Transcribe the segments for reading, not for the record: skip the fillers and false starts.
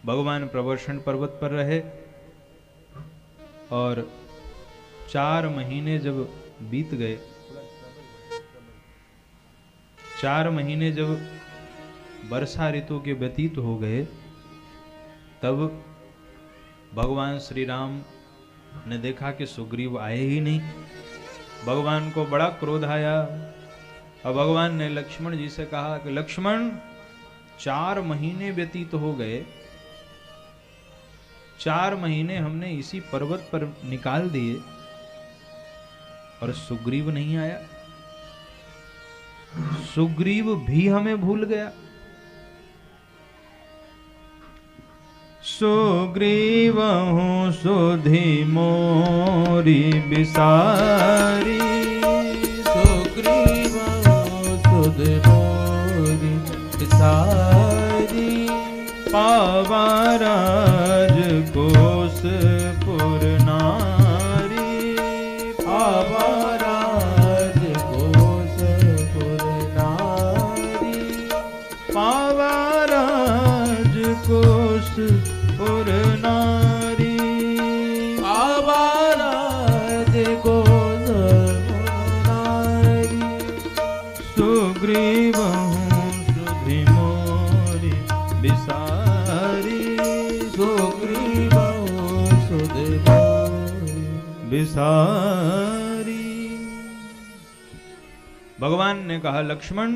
भगवान प्रवर्षण पर्वत पर रहे और 4 महीने जब बीत गए, 4 महीने जब वर्षा ऋतु के व्यतीत हो गए, तब भगवान श्री राम ने देखा कि सुग्रीव आए ही नहीं। भगवान को बड़ा क्रोध आया और भगवान ने लक्ष्मण जी से कहा कि लक्ष्मण, 4 महीने व्यतीत हो गए, 4 महीने हमने इसी पर्वत पर निकाल दिए और सुग्रीव नहीं आया। सुग्रीव भी हमें भूल गया। सुग्रीवहु सुधि मोरी बिसारी, सुग्रीवहु सुधि मोरी बिसारी, पावा राजकोष पुर नारी, पावा राजकोष पुर नारी, पावा राजकोष पुर नारी, पावा राजकोष पुर नारी, सुग्रीवहु सुधि मोरी बिसारी, सुग्रीवहु सुधि मोरी बिसारी। भगवान ने कहा लक्ष्मण,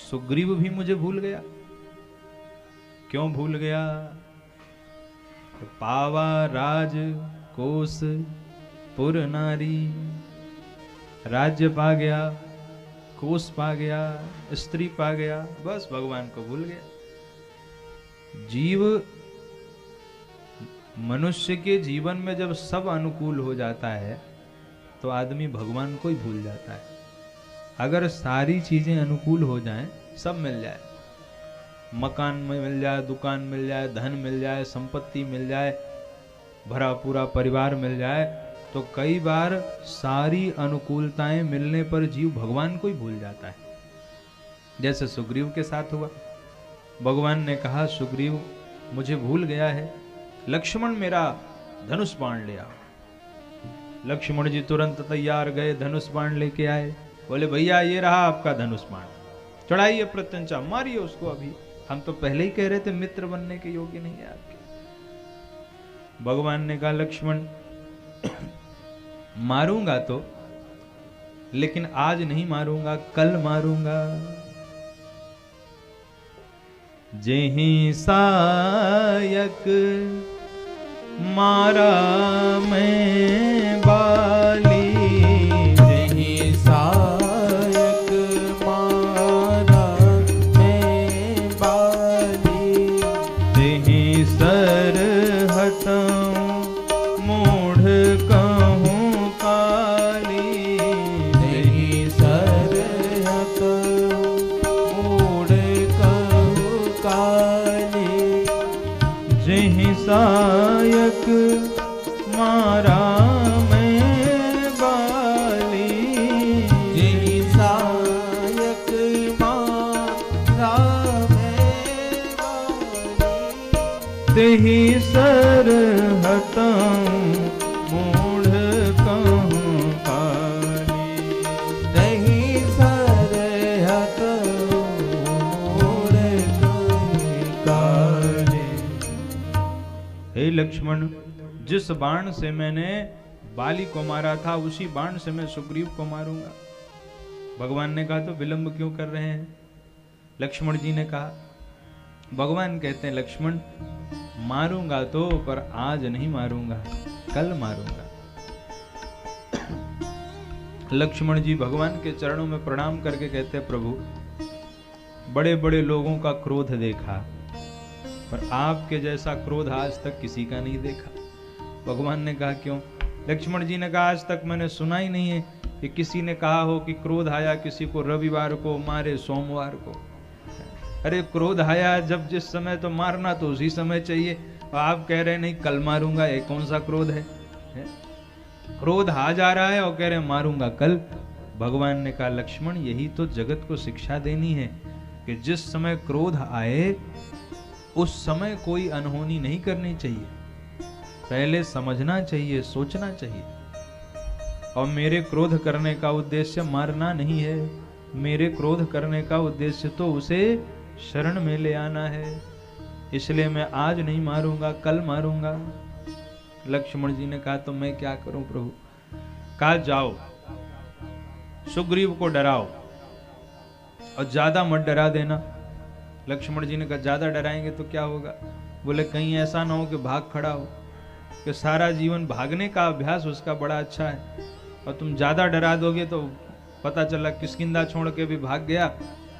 सुग्रीव भी मुझे भूल गया। क्यों भूल गया? पावा राज कोस पुर नारी, राज्य पा गया, कोस पा गया, स्त्री पा गया, बस भगवान को भूल गया। जीव मनुष्य के जीवन में जब सब अनुकूल हो जाता है तो आदमी भगवान को ही भूल जाता है। अगर सारी चीजें अनुकूल हो जाएं, सब मिल जाए, मकान में मिल जाए, दुकान मिल जाए, धन मिल जाए, संपत्ति मिल जाए, भरा पूरा परिवार मिल जाए, तो कई बार सारी अनुकूलताएं मिलने पर जीव भगवान को ही भूल जाता है। जैसे सुग्रीव के साथ हुआ। भगवान ने कहा सुग्रीव मुझे भूल गया है, लक्ष्मण मेरा धनुष बाण ले आओ। लक्ष्मण जी तुरंत तैयार गए, धनुष बाण लेके आए। बोले भैया ये रहा आपका धनुष बाण, चढ़ाइए प्रत्यंचा, मारिए उसको। अभी हम तो पहले ही कह रहे थे मित्र बनने के योग्य नहीं है आपके। भगवान ने कहा लक्ष्मण मारूंगा तो, लेकिन आज नहीं मारूंगा, कल मारूंगा। जेहि सायक मारा मैं बाली, जेहि सायक मारा मैं बाली, तेहि सर हटाऊं मूढ़ कहूं काली, तेहि सर हटाऊं मूढ़ कहूं काली, जेहि सायक मारा मैं बाली, जेहि सायक मारा मैं बाली, तेहि सर हटाऊं मूढ़ कहूं काली, तेहि सर हटाऊं मूढ़ कहूं काली। हे लक्ष्मण, जिस बाण से मैंने बाली को मारा था उसी बाण से मैं सुग्रीव को मारूंगा। भगवान ने कहा तो विलंब क्यों कर रहे हैं? लक्ष्मण जी ने कहा, भगवान कहते हैं लक्ष्मण मारूंगा तो, पर आज नहीं मारूंगा, कल मारूंगा। लक्ष्मण जी भगवान के चरणों में प्रणाम करके कहते हैं प्रभु, बड़े बड़े लोगों का क्रोध देखा, पर आपके जैसा क्रोध आज तक किसी का नहीं देखा। भगवान ने कहा क्यों? लक्ष्मण जी ने कहा आज तक मैंने सुना ही नहीं है कि किसी ने कहा हो कि क्रोध आया किसी को रविवार को मारे सोमवार को। अरे क्रोध आया जब जिस समय तो मारना तो उसी समय चाहिए, और आप कह रहे नहीं कल मारूंगा, ये कौन सा क्रोध है? क्रोध आ जा रहा है और कह रहे मारूंगा कल। भगवान ने कहा लक्ष्मण यही तो जगत को शिक्षा देनी है कि जिस समय क्रोध आए उस समय कोई अनहोनी नहीं करनी चाहिए, पहले समझना चाहिए, सोचना चाहिए। और मेरे क्रोध करने का उद्देश्य मारना नहीं है, मेरे क्रोध करने का उद्देश्य तो उसे शरण में ले आना है, इसलिए मैं आज नहीं मारूंगा, कल मारूंगा। लक्ष्मण जी ने कहा तो मैं क्या करूं प्रभु? कहा जाओ सुग्रीव को डराओ और ज्यादा मत डरा देना। लक्ष्मण जी ने कहा ज्यादा डराएंगे तो क्या होगा? बोले कहीं ऐसा ना हो कि भाग खड़ा हो, कि सारा जीवन भागने का अभ्यास उसका बड़ा अच्छा है और तुम ज्यादा डरा दोगे तो पता चला किष्किंधा छोड़ के भी भाग गया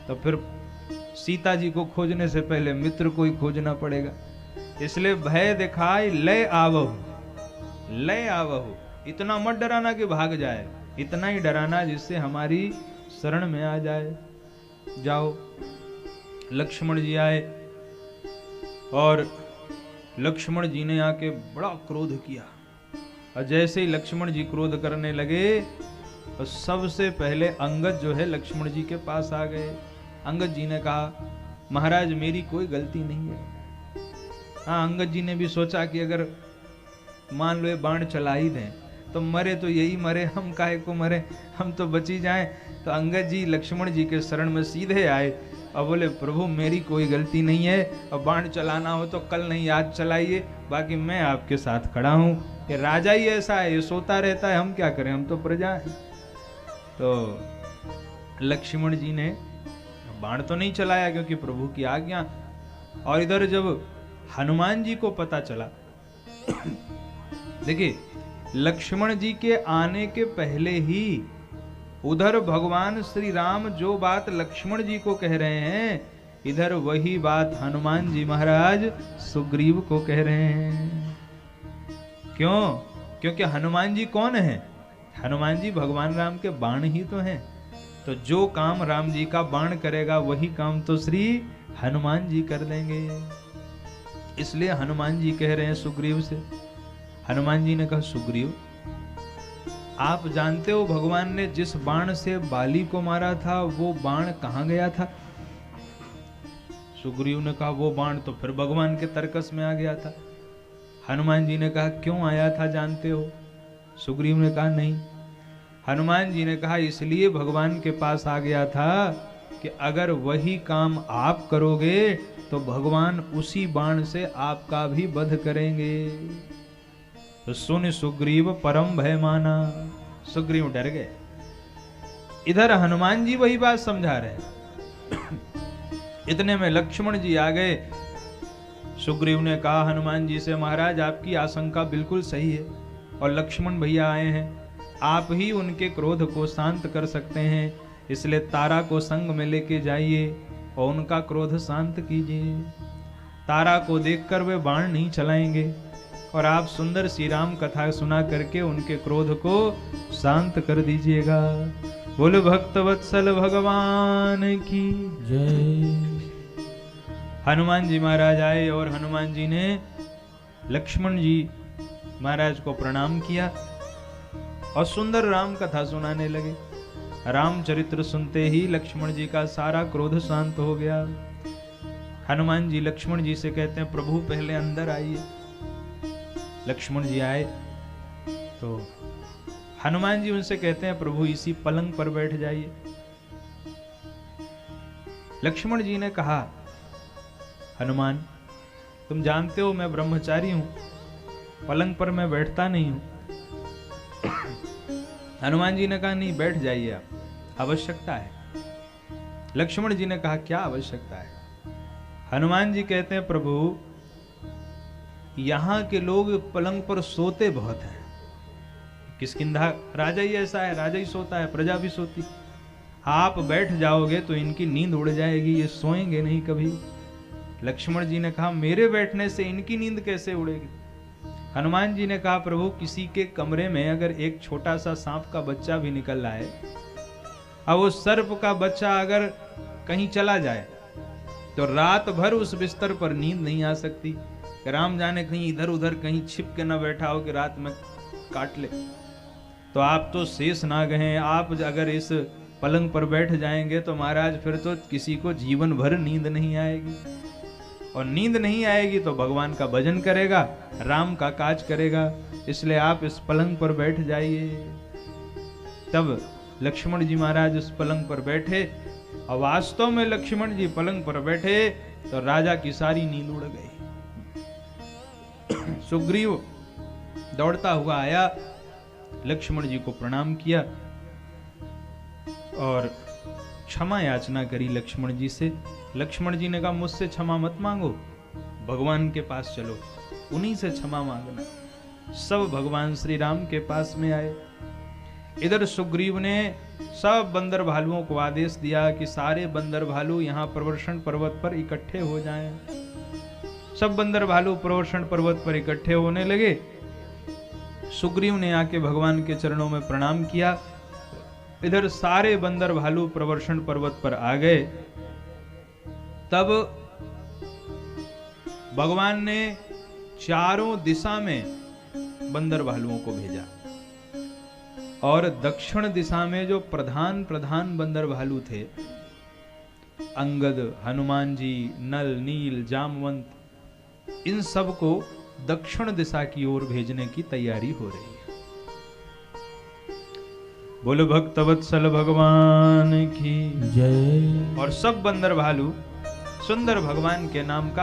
तो फिर सीता जी को खोजने से पहले मित्र को ही खोजना पड़ेगा। इसलिए भय दिखाई लय आवहु, लय आवहु, इतना मत डराना कि भाग जाए, इतना ही डराना जिससे हमारी शरण में आ जाए। जाओ। लक्ष्मण जी आए और लक्ष्मण जी ने आके बड़ा क्रोध किया और जैसे ही लक्ष्मण जी क्रोध करने लगे तो सबसे पहले अंगद जो है लक्ष्मण जी के पास आ गए। अंगद जी ने कहा महाराज मेरी कोई गलती नहीं है। हाँ, अंगद जी ने भी सोचा कि अगर मान लो ये बाण चला ही दें तो मरे तो यही मरे, हम काहे को मरे, हम तो बची जाएं। तो अंगद जी लक्ष्मण जी के शरण में सीधे आए और बोले प्रभु मेरी कोई गलती नहीं है और बाण चलाना हो तो कल नहीं आज चलाइए, बाकी मैं आपके साथ खड़ा हूँ। ये राजा ही ऐसा है, ये सोता रहता है, हम क्या करें, हम तो प्रजा हैं। तो लक्ष्मण जी ने बाण तो नहीं चलाया क्योंकि प्रभु की आज्ञा। और इधर जब हनुमान जी को पता चला देखिए लक्ष्मण जी के आने के पहले ही उधर भगवान श्री राम जो बात लक्ष्मण जी को कह रहे हैं, इधर वही बात हनुमान जी महाराज सुग्रीव को कह रहे हैं। क्यों? क्योंकि हनुमान जी कौन है? हनुमान जी भगवान राम के बाण ही तो हैं। तो जो काम राम जी का बाण करेगा वही काम तो श्री हनुमान जी कर देंगे। इसलिए हनुमान जी कह रहे हैं सुग्रीव से। हनुमान जी ने कहा सुग्रीव आप जानते हो भगवान ने जिस बाण से बाली को मारा था वो बाण कहां गया था? सुग्रीव ने कहा वो बाण तो फिर भगवान के तरकस में आ गया था। हनुमान जी ने कहा क्यों आया था जानते हो? सुग्रीव ने कहा नहीं। हनुमान जी ने कहा इसलिए भगवान के पास आ गया था कि अगर वही काम आप करोगे तो भगवान उसी बाण से आपका भी वध करेंगे। तो सुन सुग्रीव परम भय माना। सुग्रीव डर गए। इधर हनुमान जी वही बात समझा रहे। इतने में लक्ष्मण जी आ गए। सुग्रीव ने कहा हनुमान जी से महाराज आपकी आशंका बिल्कुल सही है और लक्ष्मण भैया आए हैं, आप ही उनके क्रोध को शांत कर सकते हैं, इसलिए तारा को संग में लेके जाइए और उनका क्रोध शांत कीजिए। तारा को देखकर वे बाण नहीं चलाएंगे और आप सुंदर श्री राम कथा सुना करके उनके क्रोध को शांत कर दीजिएगा। बोलो भक्तवत्सल भगवान की जय। हनुमान जी महाराज आए और हनुमान जी ने लक्ष्मण जी महाराज को प्रणाम किया और सुंदर राम कथा सुनाने लगे। रामचरित्र सुनते ही लक्ष्मण जी का सारा क्रोध शांत हो गया। हनुमान जी लक्ष्मण जी से कहते हैं प्रभु पहले अंदर आइए। लक्ष्मण जी आए तो हनुमान जी उनसे कहते हैं प्रभु इसी पलंग पर बैठ जाइए। लक्ष्मण जी ने कहा हनुमान तुम जानते हो मैं ब्रह्मचारी हूं, पलंग पर मैं बैठता नहीं हूं। हनुमान जी ने कहा नहीं बैठ जाइए आप, आवश्यकता है। लक्ष्मण जी ने कहा क्या आवश्यकता है? हनुमान जी कहते हैं प्रभु यहां के लोग पलंग पर सोते बहुत हैं। किष्किंधा राजा ही ऐसा है, राजा ही सोता है, प्रजा भी सोती। आप बैठ जाओगे तो इनकी नींद उड़ जाएगी, ये सोएंगे नहीं कभी। लक्ष्मण जी ने कहा मेरे बैठने से इनकी नींद कैसे उड़ेगी? हनुमान जी ने कहा प्रभु किसी के कमरे में अगर एक छोटा सा सांप का बच्चा भी निकल आए और वो सर्प का बच्चा अगर कहीं चला जाए तो रात भर उस बिस्तर पर नींद नहीं आ सकती। राम जाने कहीं इधर उधर कहीं छिप के न बैठा हो कि रात में काट ले। तो आप तो शेष नाग हैं, आप अगर इस पलंग पर बैठ जाएंगे तो महाराज फिर तो किसी को जीवन भर नींद नहीं आएगी। और नींद नहीं आएगी तो भगवान का भजन करेगा, राम का काज करेगा, इसलिए आप इस पलंग पर बैठ जाइए। तब लक्ष्मण जी महाराज उस पलंग पर बैठे, और वास्तव में लक्ष्मण जी पलंग पर बैठे तो राजा की सारी नींद उड़ गई। सुग्रीव दौड़ता हुआ आया, लक्ष्मण जी को प्रणाम किया और क्षमा याचना करी लक्ष्मण जी से। लक्ष्मण जी ने कहा मुझसे क्षमा मत मांगो, भगवान के पास चलो, उन्हीं से क्षमा मांगना। सब भगवान श्री राम के पास में आए। इधर सुग्रीव ने सब बंदर भालुओं को आदेश दिया कि सारे बंदर भालू यहाँ प्रवर्षण पर्वत पर इकट्ठे हो जाएं। सब बंदर भालू प्रवर्षण पर्वत पर इकट्ठे होने लगे। सुग्रीव ने आके भगवान के चरणों में प्रणाम किया। इधर सारे बंदर भालू प्रवर्षण पर्वत पर आ गए। तब भगवान ने चारों दिशा में बंदर भालुओं को भेजा, और दक्षिण दिशा में जो प्रधान बंदर भालू थे, अंगद, हनुमान जी, नल, नील, जामवंत, इन सब को दक्षिण दिशा की ओर भेजने की तैयारी हो रही है। बोलो भक्तवत्सल भगवान की जय। और सब बंदर भालू सुंदर भगवान के नाम का